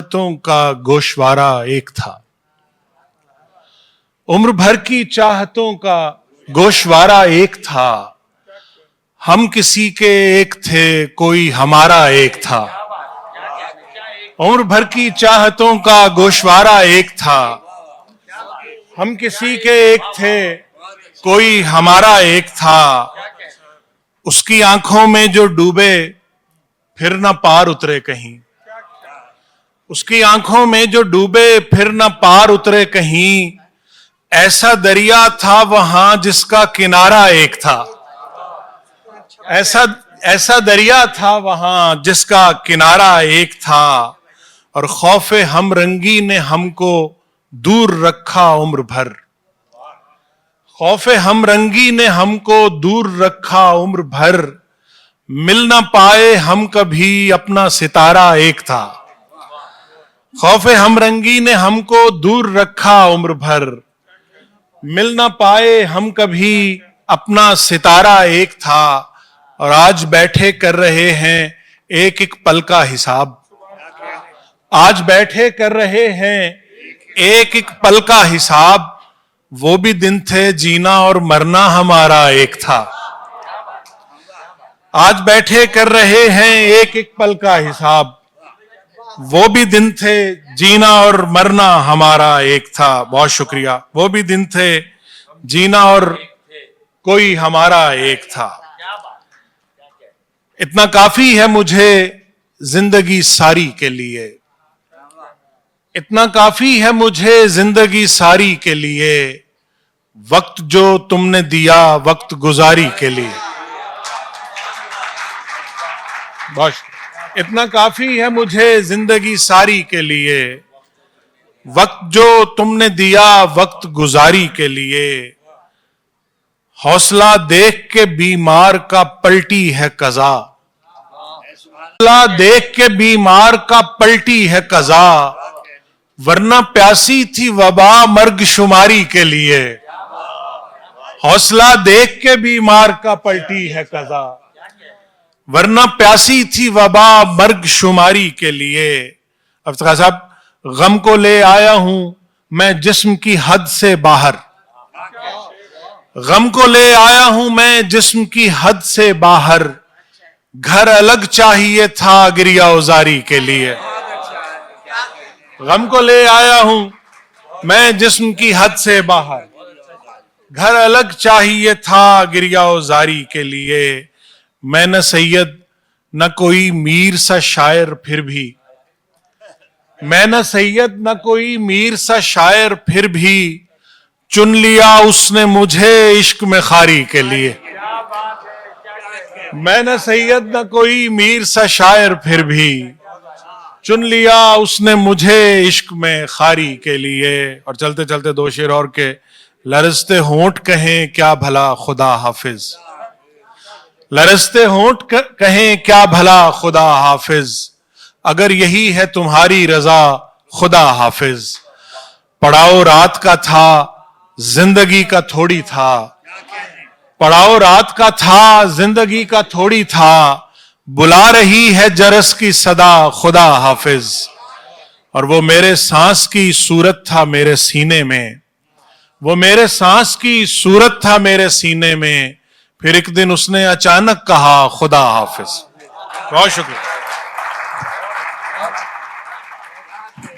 चाहतों का गोशवारा एक था। उम्र भर की चाहतों का गोशवारा एक था। हम किसी के एक थे, कोई हमारा एक था। उम्र भर की चाहतों का गोशवारा एक था। हम किसी के एक थे, कोई हमारा एक था। उसकी आंखों में जो डूबे फिर न पार उतरे कहीं। उसकी आंखों में जो डूबे फिर न पार उतरे कहीं। ऐसा दरिया था वहां जिसका किनारा एक था। ऐसा दरिया था वहां जिसका किनारा एक था। और खौफे हमरंगी ने हमको दूर रखा उम्र भर। खौफे हमरंगी ने हमको दूर रखा उम्र भर। मिल ना पाए हम कभी, अपना सितारा एक था। खौफे हमरंगी ने हमको दूर रखा उम्र भर। मिल ना पाए हम कभी, अपना सितारा एक था। और आज बैठे कर रहे हैं एक एक पल का हिसाब। आज बैठे कर रहे हैं एक एक पल का हिसाब। वो भी दिन थे जीना और मरना हमारा एक था। आज बैठे कर रहे हैं एक एक पल का हिसाब। वो भी दिन थे जीना और मरना हमारा एक था। बहुत शुक्रिया। वो भी दिन थे जीना और कोई हमारा एक था। इतना काफी है मुझे जिंदगी सारी के लिए। इतना काफी है मुझे जिंदगी सारी के लिए। वक्त जो तुमने दिया वक्त गुजारी के लिए। इतना काफी है मुझे जिंदगी सारी के लिए। वक्त जो तुमने दिया वक्त गुजारी के लिए। हौसला देख के बीमार का पलटी है कज़ा। हौसला देख के बीमार का पलटी है कज़ा। वरना प्यासी थी वबा मर्ग शुमारी के लिए। हौसला देख के बीमार का पलटी है कज़ा। वरना प्यासी थी वबा मर्ग शुमारी के लिए। अफ्तार साहब, गम को ले आया हूं मैं जिस्म की हद से बाहर। गम को ले आया हूं मैं जिस्म की हद से बाहर। घर अलग चाहिए था गिरिया उजारी के लिए। गम को ले आया हूं मैं जिस्म की हद से बाहर। घर अलग चाहिए था गिरिया उजारी के लिए। मैं न सैयद न कोई मीर सा शायर फिर भी। मैं न सैयद न कोई मीर सा शायर फिर भी। चुन लिया उसने मुझे इश्क में खारी के लिए। मैं न सैयद न कोई मीर सा शायर फिर भी। चुन लिया उसने मुझे इश्क में खारी के लिए। और चलते चलते दो शेर और के। लरजते होंठ कहें क्या भला खुदा हाफिज। लरजते होंठ कहें क्या भला खुदा हाफिज। अगर यही है तुम्हारी रजा खुदा हाफिज। पड़ाव रात का था जिंदगी का थोड़ी था। पड़ाव रात का था जिंदगी का थोड़ी था। बुला रही है जरस की सदा खुदा हाफिज। और वो मेरे सांस की सूरत था मेरे सीने में। वो मेरे सांस की सूरत था मेरे सीने में। फिर एक दिन उसने अचानक कहा खुदा हाफिज। बहुत शुक्रिया।